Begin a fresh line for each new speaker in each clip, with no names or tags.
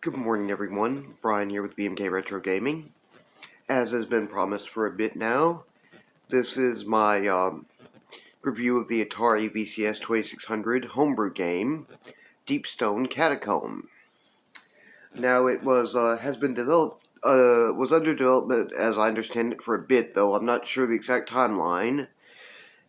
Good morning, everyone. Brian here with BMK Retro Gaming. As has been promised for a bit now, this is my review of the Atari VCS 2600 homebrew game, Deepstone Catacomb. Now, it was has been developed, was under development, as I understand it, for a bit, though I'm not sure the exact timeline.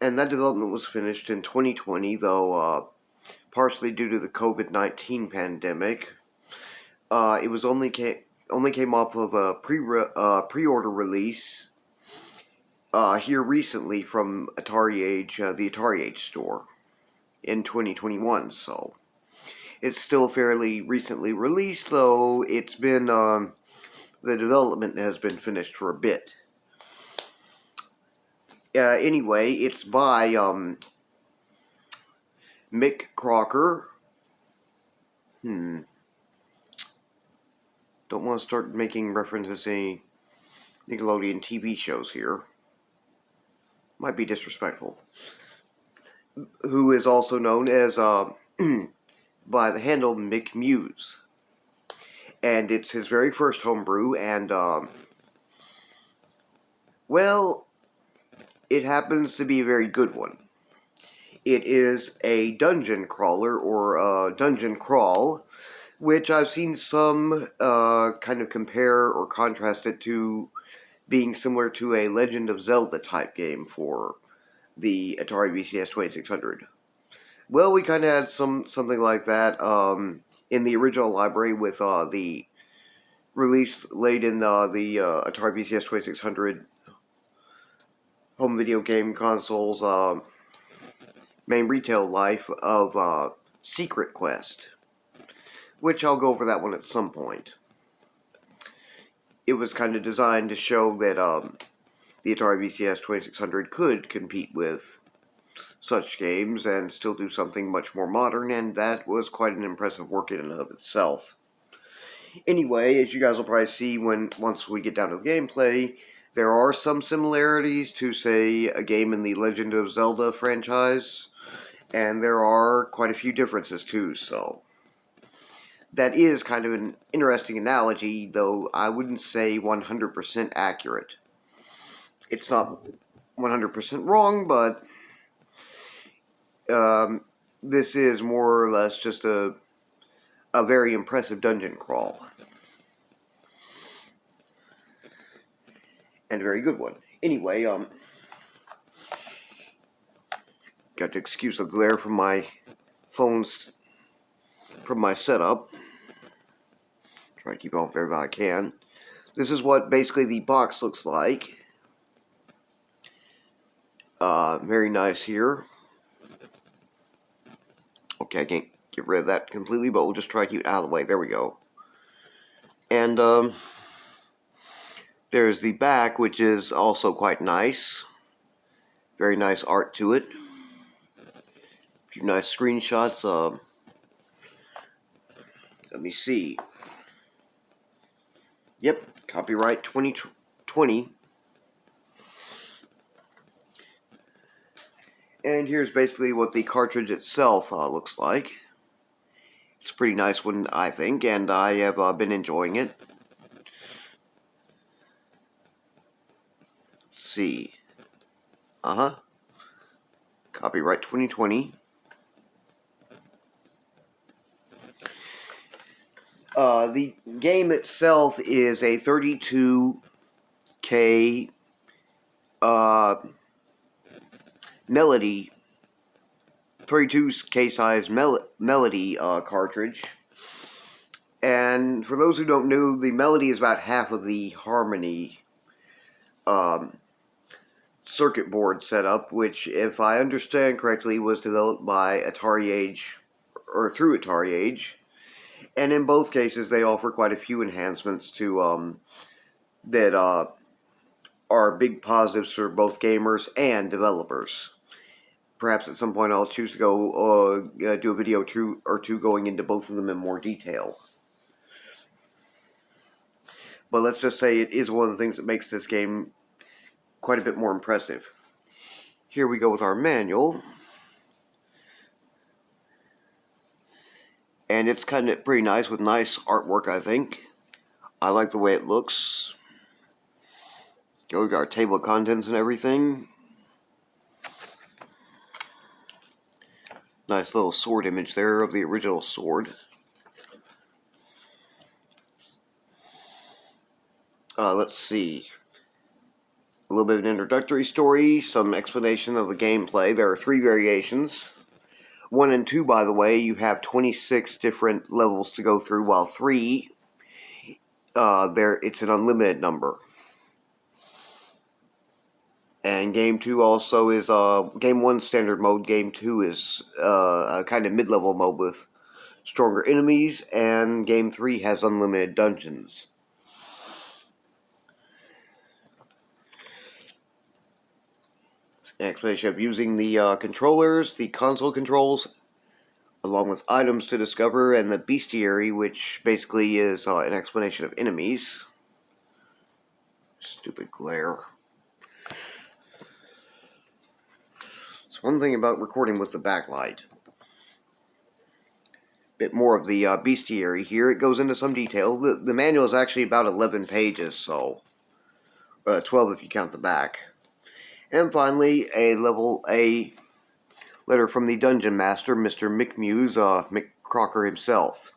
And that development was finished in 2020, though partially due to the COVID-19 pandemic. It was only came off of a pre-order release here recently from Atari Age, the Atari Age store in 2021. So it's still fairly recently released, though it's been the development has been finished for a bit. Anyway, it's by Mick Crocker. Don't want to start making references to Nickelodeon TV shows here. Might be disrespectful. Who is also known as by the handle Mick Muse. And it's his very first homebrew, and well, it happens to be a very good one. It is a dungeon crawler, or dungeon crawl, which I've seen some kind of compare or contrast it to being similar to a Legend of Zelda type game for the Atari VCS 2600. Well, we kind of had something like that in the original library with the release late in the Atari VCS 2600 home video game console's main retail life of Secret Quest, which I'll go over that one at some point. It was kind of designed to show that the Atari VCS 2600 could compete with such games and still do something much more modern, and that was quite an impressive work in and of itself. Anyway, as you guys will probably see once we get down to the gameplay, there are some similarities to, say, a game in the Legend of Zelda franchise, and there are quite a few differences too, so that is kind of an interesting analogy, though I wouldn't say 100% accurate. It's not 100% wrong, but this is more or less just a very impressive dungeon crawl. And a very good one. Anyway, got to excuse the glare from my phone's, from my setup. Try to keep it off there that I can. This is what basically the box looks like. Very nice here. Okay, I can't get rid of that completely, but we'll just try to keep it out of the way. There we go. And there's the back, which is also quite nice. Very nice art to it. A few nice screenshots. Let me see. Yep, copyright 2020. And here's basically what the cartridge itself looks like. It's a pretty nice one, I think, and I have been enjoying it. Let's see. Copyright 2020. The game itself is a 32K melody, 32K size melody cartridge. And for those who don't know, the melody is about half of the harmony circuit board setup, which, if I understand correctly, was developed by Atari Age, or through Atari Age. And in both cases, they offer quite a few enhancements to that are big positives for both gamers and developers. Perhaps at some point I'll choose to go do a video or two going into both of them in more detail. But let's just say it is one of the things that makes this game quite a bit more impressive. Here we go with our manual. And it's kind of pretty nice with nice artwork, I think. I like the way it looks. We got our table of contents and everything. Nice little sword image there of the original sword. Let's see. A little bit of an introductory story, some explanation of the gameplay. There are 3 variations. 1 and 2, by the way, you have 26 different levels to go through, while 3, it's an unlimited number. And Game 2 also is, Game 1 standard mode, Game 2 is a kind of mid-level mode with stronger enemies, and Game 3 has unlimited dungeons. An explanation of using the controllers, the console controls, along with items to discover, and the bestiary, which basically is an explanation of enemies. Stupid glare. It's one thing about recording with the backlight. Bit more of the bestiary here. It goes into some detail. The manual is actually about 11 pages, so 12 if you count the back. And finally, a letter from the Dungeon Master, Mr. McMuse, Mick Crocker himself.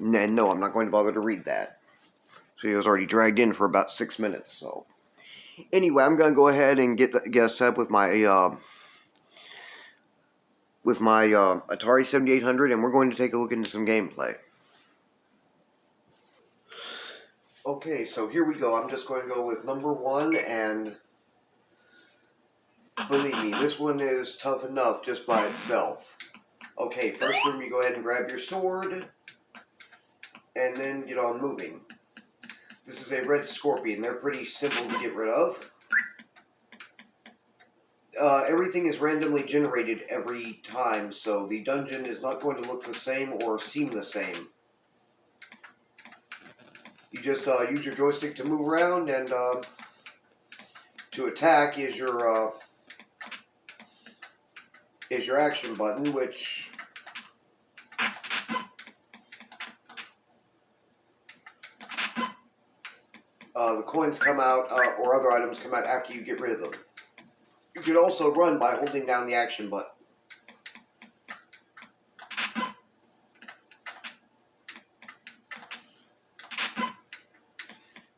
And no, I'm not going to bother to read that. So he was already dragged in for about 6 minutes, so... Anyway, I'm going to go ahead and get us set up with my Atari 7800, and we're going to take a look into some gameplay. Okay, so here we go. I'm just going to go with number 1, and believe me, this one is tough enough just by itself. Okay, first room, you go ahead and grab your sword, and then get on moving. This is a red scorpion. They're pretty simple to get rid of. Everything is randomly generated every time, so the dungeon is not going to look the same or seem the same. You just use your joystick to move around, and to attack is your action button, which the coins come out, or other items come out after you get rid of them. You can also run by holding down the action button.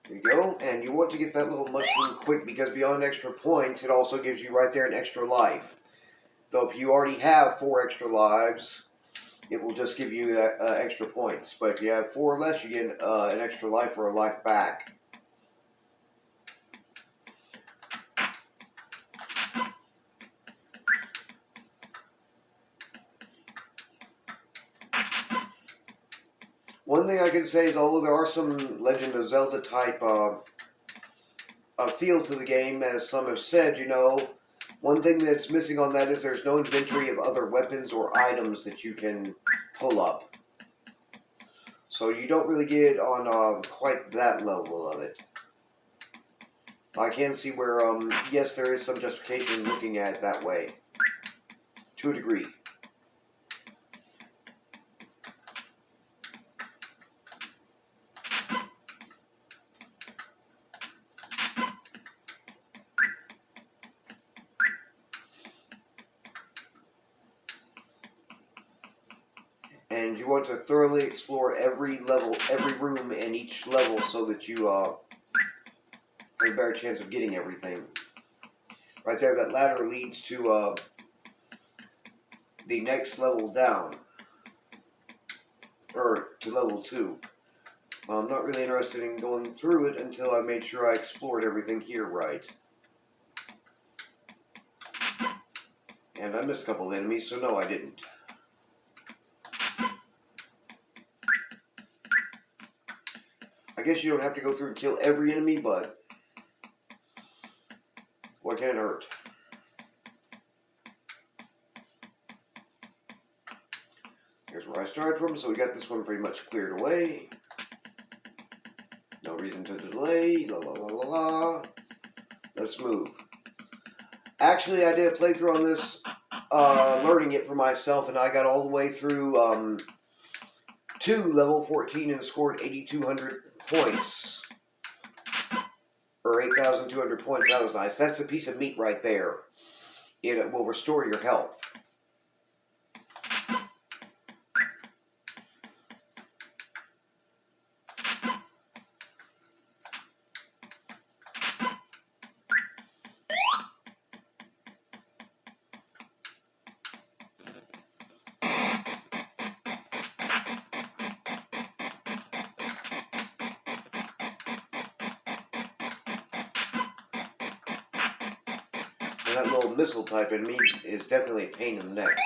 There you go, and you want to get that little mushroom quick, because beyond extra points, it also gives you right there an extra life. Though if you already have 4 extra lives, it will just give you extra points. But if you have 4 or less, you get an extra life or a life back. One thing I can say is, although there are some Legend of Zelda type feel to the game, as some have said, one thing that's missing on that is there's no inventory of other weapons or items that you can pull up. So you don't really get on quite that level of it. I can see where, yes, there is some justification in looking at it that way. To a degree. And you want to thoroughly explore every level, every room in each level, so that you have a better chance of getting everything. Right there, that ladder leads to the next level down. Or to level 2. I'm not really interested in going through it until I made sure I explored everything here right. And I missed a couple of enemies, so no, I didn't. I guess you don't have to go through and kill every enemy, but what can it hurt? Here's where I started from, so we got this one pretty much cleared away. No reason to delay, la la la la la. Let's move. Actually, I did a playthrough on this learning it for myself, and I got all the way through to level 14 and scored 8,200 points. Or 8,200 points. That was nice. That's a piece of meat right there. It will restore your health. And that little missile type enemy is definitely a pain in the neck.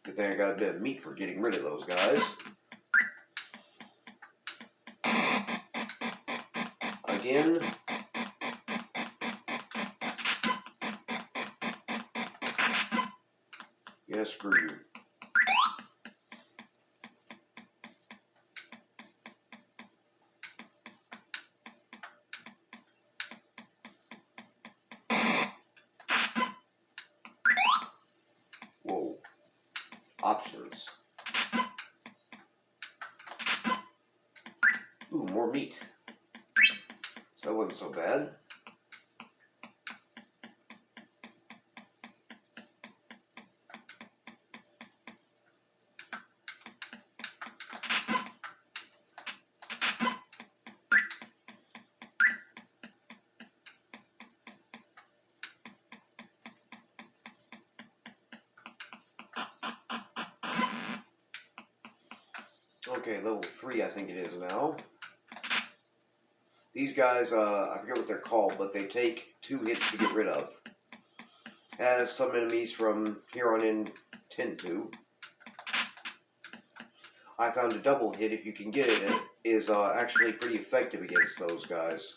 Good thing I got a bit of meat for getting rid of those guys. Again. Yeah, screw you. Whoa. Options. Ooh, more meat. So that wasn't so bad. Okay, level 3 I think it is now. These guys, I forget what they're called, but they take 2 hits to get rid of. As some enemies from here on in tend to. I found a double hit, if you can get it, is actually pretty effective against those guys.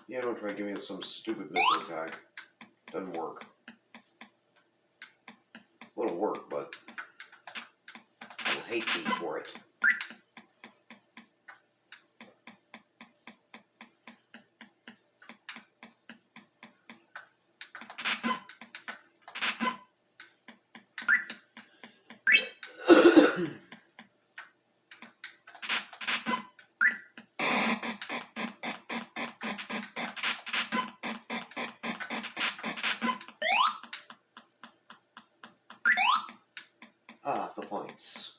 Yeah, don't try to give me some stupid missile attack. Doesn't work. Well, it'll work, but I will hate me for it. Ah, the points.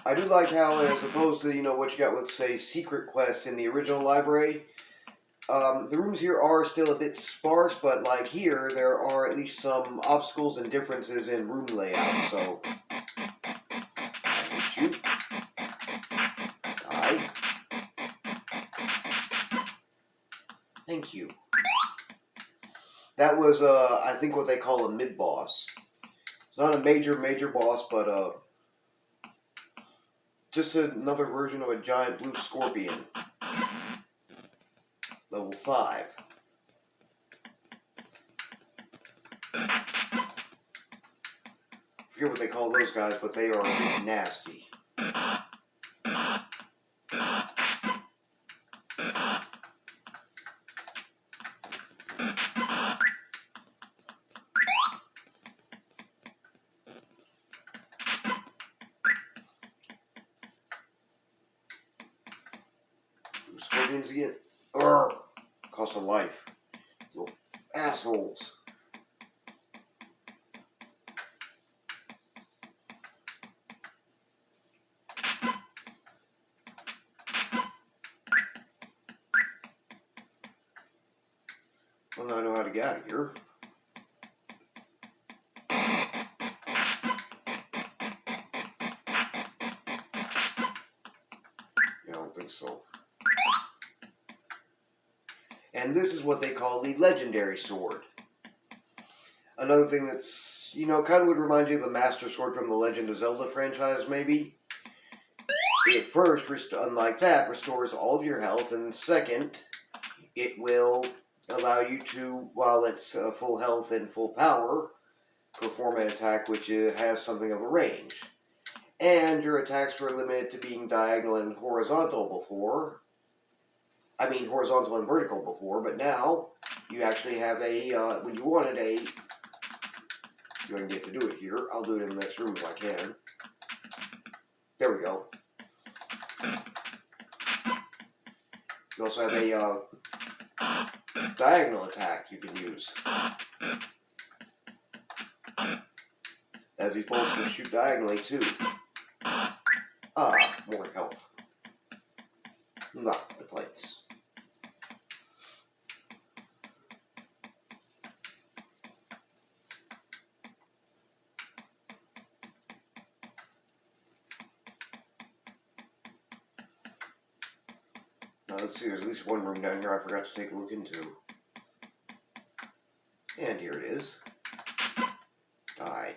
I do like how, as opposed to, what you got with, say, Secret Quest in the original library, the rooms here are still a bit sparse, but like here, there are at least some obstacles and differences in room layout, so... I hate you. Die. Thank you. That was, I think what they call a mid-boss. It's not a major boss, but, just another version of a giant blue scorpion. Level 5. Forget what they call those guys, but they are a bit nasty. Scorpions again. Urgh. Cost a life. Little assholes. you out of here. I don't think so. And this is what they call the legendary sword. Another thing that's, kind of would remind you of the Master Sword from the Legend of Zelda franchise, maybe. It first, unlike that, restores all of your health, and second, it will allow you to, while it's full health and full power, perform an attack which has something of a range. And your attacks were limited to being diagonal and horizontal before. I mean, horizontal and vertical before, but now you actually have a, when you wanted a, if I can get to do it here, I'll do it in the next room if I can. There we go. You also have a diagonal attack you can use. As these bolts can shoot diagonally too. More health. Not the plates. Now let's see, there's at least one room down here I forgot to take a look into. And here it is. Die.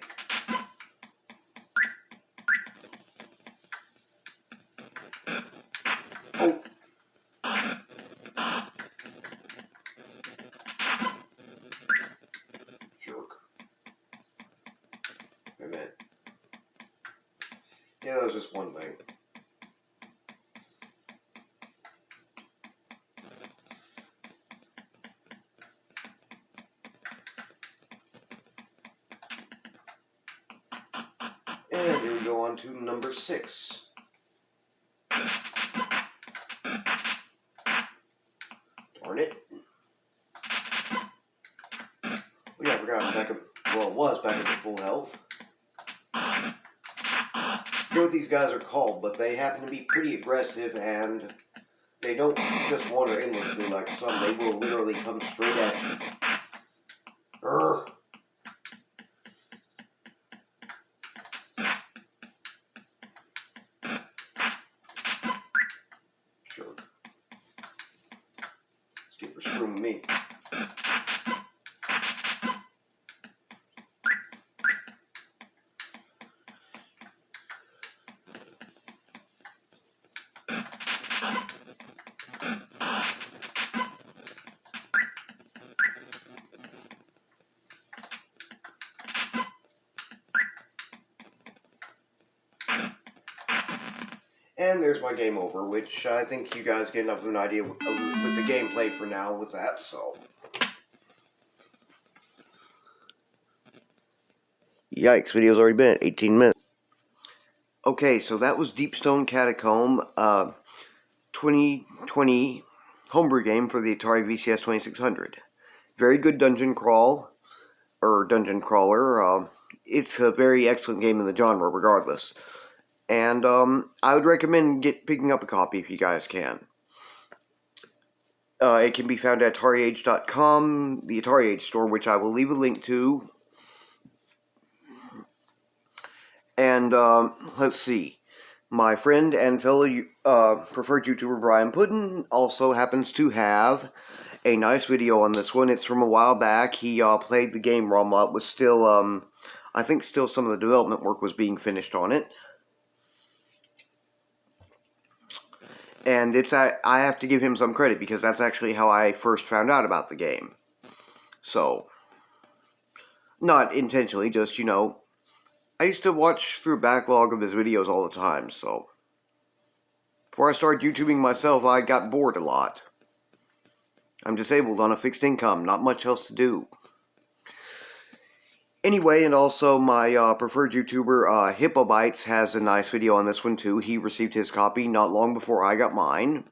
Oh! Jerk. Wait a minute. Yeah, that was just one thing. And here we go on to number 6. Darn it. Oh yeah, I forgot back up. Well, it was back up to full health. I forget what these guys are called, but they happen to be pretty aggressive, and they don't just wander endlessly like some. They will literally come straight at you. Urgh. Screw me. And there's my game over, which I think you guys get enough of an idea with the gameplay for now with that, so. Yikes, video's already been at 18 minutes. Okay, so that was Deepstone Catacomb, 2020 homebrew game for the Atari VCS 2600. Very good dungeon crawler. It's a very excellent game in the genre, regardless. And I would recommend picking up a copy if you guys can. It can be found at AtariAge.com, the Atari Age store, which I will leave a link to. And let's see. My friend and fellow preferred YouTuber Brian Puddin also happens to have a nice video on this one. It's from a while back. He played the game ROM up. Was still, I think still some of the development work was being finished on it. And I have to give him some credit because that's actually how I first found out about the game. So, not intentionally, just, I used to watch through a backlog of his videos all the time, so. Before I started YouTubing myself, I got bored a lot. I'm disabled on a fixed income, not much else to do. Anyway, and also my preferred YouTuber, HippoBytes, has a nice video on this one too. He received his copy not long before I got mine.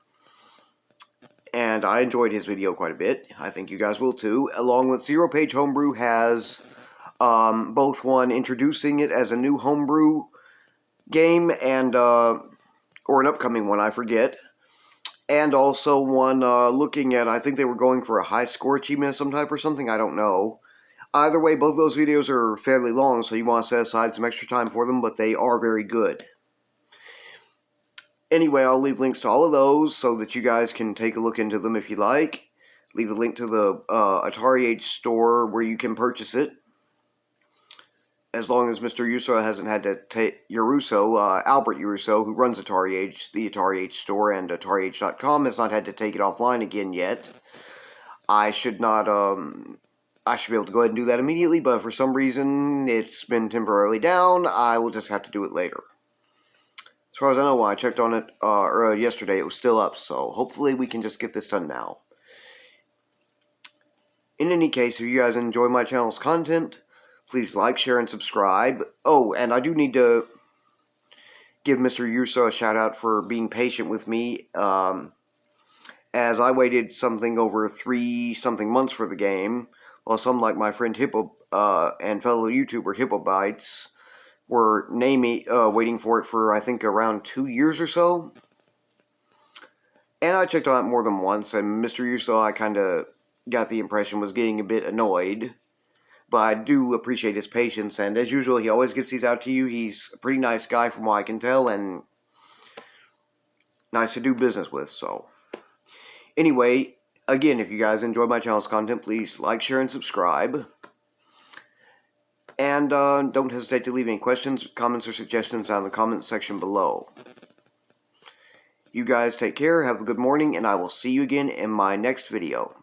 And I enjoyed his video quite a bit. I think you guys will too. Along with Zero Page Homebrew has both one introducing it as a new homebrew game and, or an upcoming one, I forget. and also one looking at, I think they were going for a high score achievement of some type or something, I don't know. Either way, both those videos are fairly long, so you want to set aside some extra time for them, but they are very good. Anyway, I'll leave links to all of those so that you guys can take a look into them if you like. Leave a link to the Atari Age store where you can purchase it. As long as Mr. Yuso hasn't had to take Albert Uruso, who runs Atari Age, the Atari Age store, and AtariAge.com, has not had to take it offline again yet. I should be able to go ahead and do that immediately, but for some reason it's been temporarily down. I will just have to do it later. As far as I know, when I checked on it yesterday, it was still up, so hopefully we can just get this done now. In any case, if you guys enjoy my channel's content, please like, share, and subscribe. Oh, and I do need to give Mr. Yuso a shout out for being patient with me, as I waited something over 3-something months for the game, while some like my friend Hippo and fellow YouTuber Hippobytes were waiting for it for, I think, around 2 years or so. And I checked on it more than once, and Mr. Yuso, I kind of got the impression, was getting a bit annoyed. But I do appreciate his patience, and as usual, he always gets these out to you. He's a pretty nice guy from what I can tell, and nice to do business with, so. Anyway, again, if you guys enjoy my channel's content, please like, share, and subscribe. And don't hesitate to leave any questions, comments, or suggestions down in the comments section below. You guys take care, have a good morning, and I will see you again in my next video.